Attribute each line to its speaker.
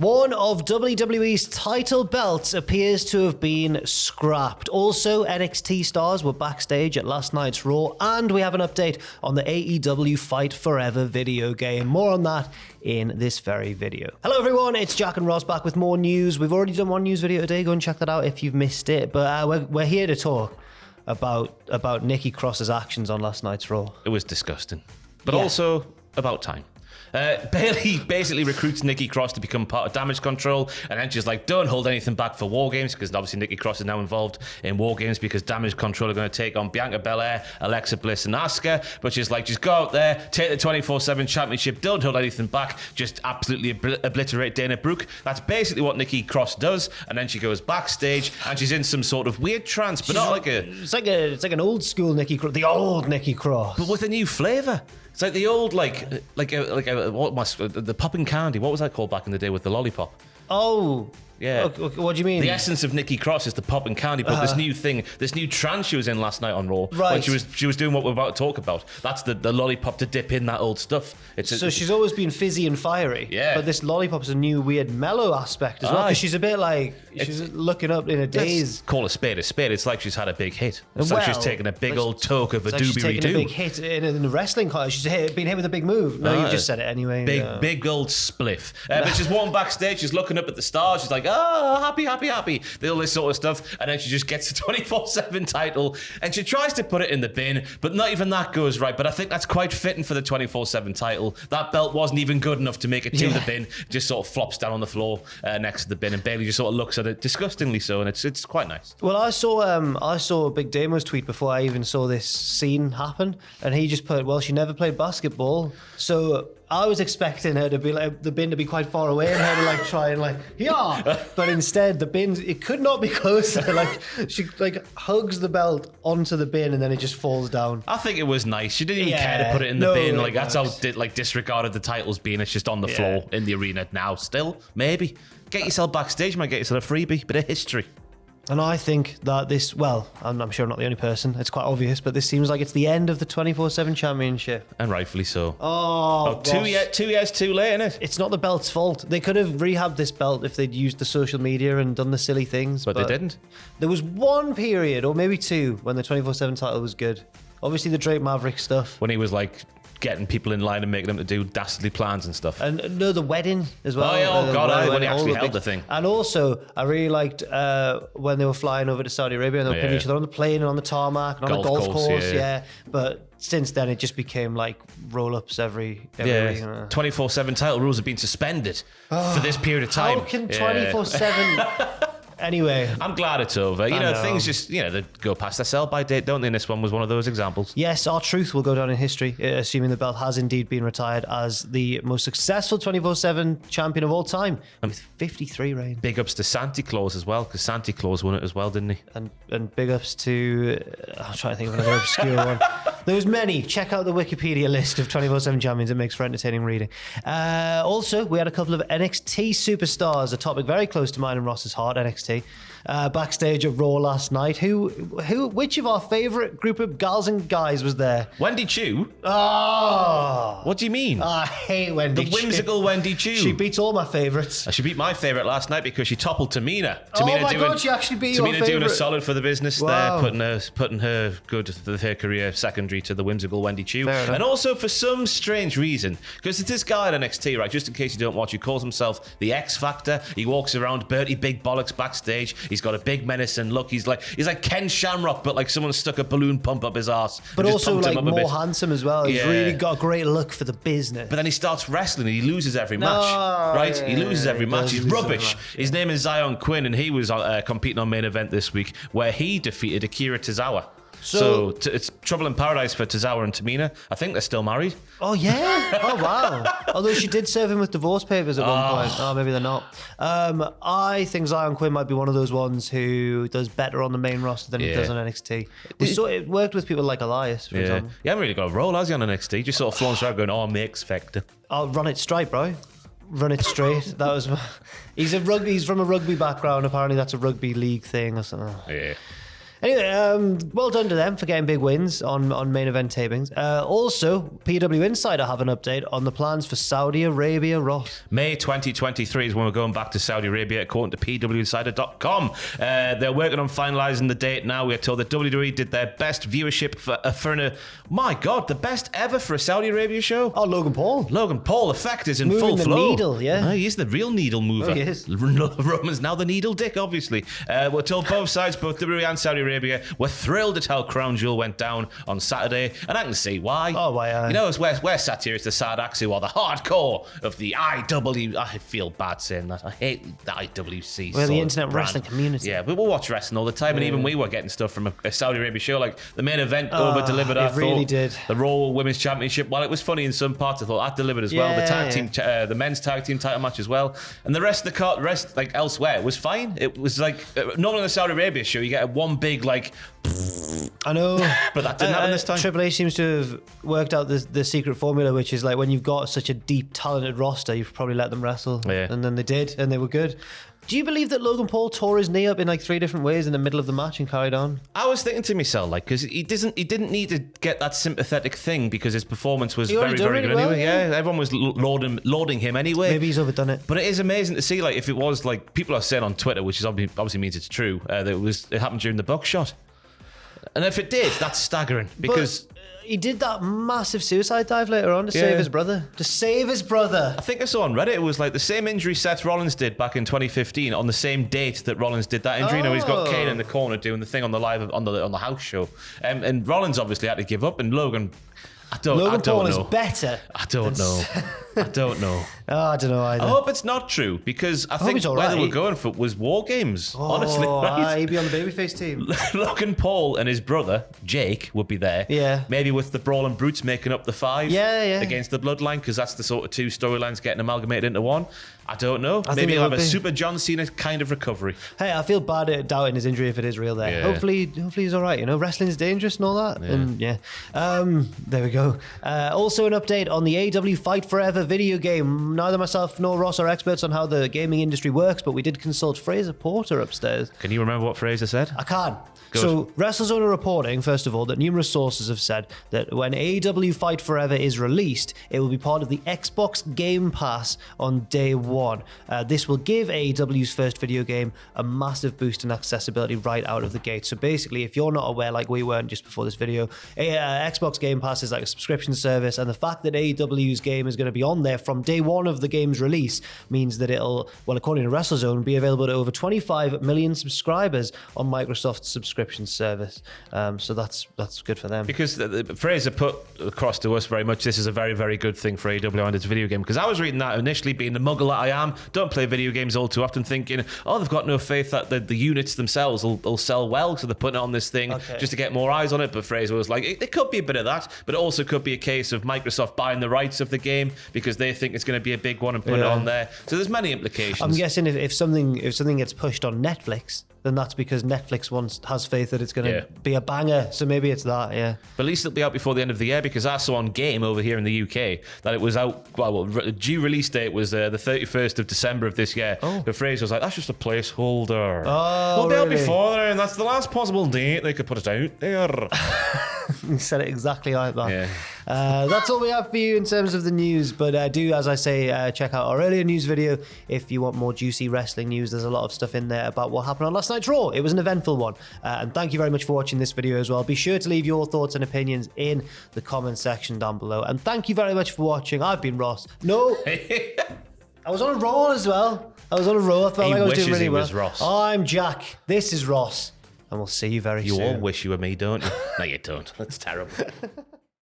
Speaker 1: One of WWE's title belts appears to have been scrapped. Also, NXT stars were backstage at last night's Raw, and we have an update on the AEW Fight Forever video game. More on that in this very video. Hello everyone, it's Jack and Ross back with more news. We've already done one news video today. Go and check that out if you've missed it. But we're here to talk about Nikki Cross's actions on last night's Raw.
Speaker 2: It was disgusting, but also about time. Bayley basically recruits Nikki Cross to become part of Damage Control, and then she's like, don't hold anything back for War Games, because obviously Nikki Cross is now involved in War Games because Damage Control are going to take on Bianca Belair, Alexa Bliss, and Asuka. But she's like, just go out there, take the 24/7 championship, don't hold anything back, just absolutely obliterate Dana Brooke. That's basically what Nikki Cross does, and then she goes backstage and she's in some sort of weird trance, but not like a...
Speaker 1: It's like an old school Nikki Cross, the old Nikki Cross,
Speaker 2: but with a new flavour. It's like the old, the popping candy. What was that called back in the day with the lollipop?
Speaker 1: Oh,
Speaker 2: yeah.
Speaker 1: What do you mean?
Speaker 2: The essence of Nikki Cross is the popping candy, but this new thing, this new trance she was in last night on Raw.
Speaker 1: Right.
Speaker 2: When she was doing what we're about to talk about. That's the lollipop to dip in that old stuff.
Speaker 1: So she's always been fizzy and fiery.
Speaker 2: Yeah.
Speaker 1: But this lollipop's a new weird mellow aspect as well, because she's a bit like, she's looking up in a daze.
Speaker 2: Call a spade a spade. It's like she's had a big hit. It's like she's taken a big old toke of a doobie-doo.
Speaker 1: She's taken a big hit in the wrestling college. She's been hit with a big move. No, you just said it anyway.
Speaker 2: Big old spliff. But she's walking backstage, she's looking up at the stars, she's like, happy. All this sort of stuff. And then she just gets the 24/7 title and she tries to put it in the bin, but not even that goes right. But I think that's quite fitting for the 24/7 title. That belt wasn't even good enough to make it to the bin. Just sort of flops down on the floor next to the bin, and Bayley just sort of looks at it disgustingly so, and it's quite nice.
Speaker 1: Well, I saw Big Damo's tweet before I even saw this scene happen, and he just put, well, she never played basketball, so I was expecting her to be like the bin to be quite far away and her to like try and like, yeah, but instead the bin, it could not be closer. Like she like hugs the belt onto the bin and then it just falls down.
Speaker 2: I think it was nice. She didn't even care to put it in the bin. Like that's how disregarded the titles being. It's just on the floor in the arena now. Still, maybe get yourself backstage, might get yourself a freebie, bit of history.
Speaker 1: And I think that this, well, I'm sure I'm not the only person, it's quite obvious, but this seems like it's the end of the 24/7 championship.
Speaker 2: And rightfully so.
Speaker 1: Oh,
Speaker 2: 2 years too late, innit?
Speaker 1: It's not the belt's fault. They could have rehabbed this belt if they'd used the social media and done the silly things.
Speaker 2: But they didn't.
Speaker 1: There was one period, or maybe two, when the 24/7 title was good. Obviously the Drake Maverick stuff.
Speaker 2: When he was like getting people in line and making them to do dastardly plans and stuff.
Speaker 1: And no, the wedding as well.
Speaker 2: When he actually held the thing.
Speaker 1: And also, I really liked when they were flying over to Saudi Arabia and they were pinning each other on the plane and on the tarmac and on the golf course. Yeah. But since then, it just became like roll-ups every week.
Speaker 2: 24/7 title rules have been suspended for this period of time.
Speaker 1: How can 24/7... Anyway,
Speaker 2: I'm glad it's over. You know, things just, they go past their sell-by date, don't they? And this one was one of those examples.
Speaker 1: Yes, our truth will go down in history, assuming the belt has indeed been retired, as the most successful 24/7 champion of all time, with 53 reigns.
Speaker 2: Big ups to Santa Claus as well, because Santa Claus won it as well, didn't he?
Speaker 1: And big ups to... I'm trying to think of another obscure one. There was many. Check out the Wikipedia list of 24/7 champions. It makes for entertaining reading. Also, we had a couple of NXT Superstars, a topic very close to mine and Ross's heart, NXT. Backstage at Raw last night. Which of our favourite group of gals and guys was there?
Speaker 2: Wendy Chu?
Speaker 1: Oh!
Speaker 2: What do you mean?
Speaker 1: I hate Wendy
Speaker 2: Chu. The whimsical Wendy Chu.
Speaker 1: She beats all my favourites.
Speaker 2: She beat my favourite last night because she toppled Tamina.
Speaker 1: Oh my God, she actually beat your favourite.
Speaker 2: Tamina doing a solid for the business there, putting her good for her career secondary to the whimsical Wendy Chu. And also for some strange reason, because it's this guy at NXT, right, just in case you don't watch, he calls himself the X Factor. He walks around Bertie Big Bollocks backstage. He's got a big menacing look. He's like Ken Shamrock, but like someone stuck a balloon pump up his arse.
Speaker 1: But also like more handsome as well. He's really got a great look for the business.
Speaker 2: But then he starts wrestling and he loses every match. Right? He loses every match. He's rubbish. His name is Zion Quinn, and he was competing on Main Event this week where he defeated Akira Tozawa. So it's trouble in paradise for Tozawa and Tamina. I think they're still married.
Speaker 1: Oh, yeah? Oh, wow. Although she did serve him with divorce papers at one point. Oh, maybe they're not. I think Zion Quinn might be one of those ones who does better on the main roster than he does on NXT. It worked with people like Elias, for example.
Speaker 2: You haven't really got a role, has he, on NXT? Just sort of flaunts around going, I'm X Factor.
Speaker 1: I'll run it straight, bro. Run it straight. That was... He's from a rugby background. Apparently that's a rugby league thing or something.
Speaker 2: Yeah.
Speaker 1: Anyway, well done to them for getting big wins on main event tapings. Also, PW Insider have an update on the plans for Saudi Arabia, Ross.
Speaker 2: May 2023 is when we're going back to Saudi Arabia, according to pwinsider.com. They're working on finalising the date now. We're told that WWE did their best viewership the best ever for a Saudi Arabia show.
Speaker 1: Oh, Logan Paul.
Speaker 2: Logan Paul, effect is in
Speaker 1: Moving
Speaker 2: full
Speaker 1: the
Speaker 2: flow.
Speaker 1: needle, yeah.
Speaker 2: He's the real needle mover.
Speaker 1: Oh, he is.
Speaker 2: Roman's now the needle dick, obviously. We're told both sides, both WWE and Saudi Arabia, were thrilled at how Crown Jewel went down on Saturday, and I can see why.
Speaker 1: Oh, why?
Speaker 2: You know, we're sat here as the Sardaks who are the hardcore of the IW. I feel bad saying that. I hate the IWC.
Speaker 1: We're the internet wrestling community.
Speaker 2: Yeah, we will watch wrestling all the time, and even we were getting stuff from a Saudi Arabia show. Like the main event over-delivered. I
Speaker 1: really did.
Speaker 2: The Raw Women's Championship, while it was funny in some parts, I thought that delivered as well. The tag team, the men's tag team title match as well, and the rest of the card, like elsewhere, was fine. It was like normally on the Saudi Arabia show, you get one big like.
Speaker 1: I know,
Speaker 2: but that didn't happen this time.
Speaker 1: Triple H seems to have worked out the secret formula, which is like when you've got such a deep, talented roster, you've probably let them wrestle, and then they did, and they were good. Do you believe that Logan Paul tore his knee up in like 3 different ways in the middle of the match and carried on?
Speaker 2: I was thinking to myself, like, because he didn't need to get that sympathetic thing because his performance was very, very good anyway. Yeah, everyone was lauding him anyway.
Speaker 1: Maybe he's overdone it.
Speaker 2: But it is amazing to see, like, if it was like people are saying on Twitter, which is obviously means it's true, that it happened during the buckshot. And if it did, that's staggering because.
Speaker 1: He did that massive suicide dive later on to save his brother. To save his brother.
Speaker 2: I think I saw on Reddit it was like the same injury Seth Rollins did back in 2015 on the same date that Rollins did that injury. You know, he's got Kane in the corner doing the thing on the live on the house show, and Rollins obviously had to give up, and Logan
Speaker 1: Logan Paul
Speaker 2: know.
Speaker 1: is better.
Speaker 2: I don't know. I don't know.
Speaker 1: Oh, I don't know either.
Speaker 2: I hope it's not true because I think where they were going for was War Games. Honestly, right?
Speaker 1: He'd be on the babyface team.
Speaker 2: Logan Paul and his brother Jake would be there.
Speaker 1: Yeah.
Speaker 2: Maybe with the Brawling Brutes making up the 5.
Speaker 1: Yeah.
Speaker 2: Against the Bloodline, because that's the sort of 2 storylines getting amalgamated into one. I don't know.
Speaker 1: I
Speaker 2: Maybe he'll have a Super John Cena kind of recovery.
Speaker 1: Hey, I feel bad at doubting his injury if it is real there.
Speaker 2: Yeah.
Speaker 1: Hopefully he's all right. You know, wrestling's dangerous and all that.
Speaker 2: Yeah.
Speaker 1: And there we go. Also an update on the AEW Fight Forever video game. Neither myself nor Ross are experts on how the gaming industry works, but we did consult Fraser Porter upstairs.
Speaker 2: Can you remember what Fraser said?
Speaker 1: I can.
Speaker 2: Good.
Speaker 1: So, WrestleZone are reporting, first of all, that numerous sources have said that when AEW Fight Forever is released, it will be part of the Xbox Game Pass on day 1. This will give AEW's first video game a massive boost in accessibility right out of the gate. So basically, if you're not aware, like we weren't just before this video, Xbox Game Pass is like a subscription service, and the fact that AEW's game is going to be on there from day 1 of the game's release means that it'll, well, according to WrestleZone, be available to over 25 million subscribers on Microsoft's subscription service. So that's good for them.
Speaker 2: Because Fraser put across to us very much, this is a very, very good thing for AEW and its video game. Because I was reading that initially, being the muggle that I am, don't play video games all too often, thinking, oh, they've got no faith that the units themselves will sell well, so they're putting it on this thing just to get more eyes on it. But Fraser was like, it could be a bit of that, but it also could be a case of Microsoft buying the rights of the game because they think it's going to be a big one and put it on there. So there's many implications.
Speaker 1: I'm guessing if something gets pushed on Netflix, then that's because Netflix has faith that it's going to be a banger. So maybe it's that, yeah.
Speaker 2: But at least it'll be out before the end of the year, because I saw on Game over here in the UK that it was out, well due release date was the 31st of December of this year. But Fraser was like, that's just a placeholder.
Speaker 1: Oh,
Speaker 2: it'll be out before there, and that's the last possible date they could put it out there.
Speaker 1: You said it exactly like that.
Speaker 2: Yeah.
Speaker 1: That's all we have for you in terms of the news, but do, as I say, check out our earlier news video if you want more juicy wrestling news. There's a lot of stuff in there about what happened on last night's Raw. It was an eventful one, and thank you very much for watching this video as well. Be sure to leave your thoughts and opinions in the comment section down below, and thank you very much for watching. I've been Ross. No, I was on a Raw as well. I was on a Raw. I felt like I was doing really well.
Speaker 2: Was Ross.
Speaker 1: I'm Jack. This is Ross, and we'll see you very soon.
Speaker 2: You all wish you were me, don't you? No, you don't. That's terrible.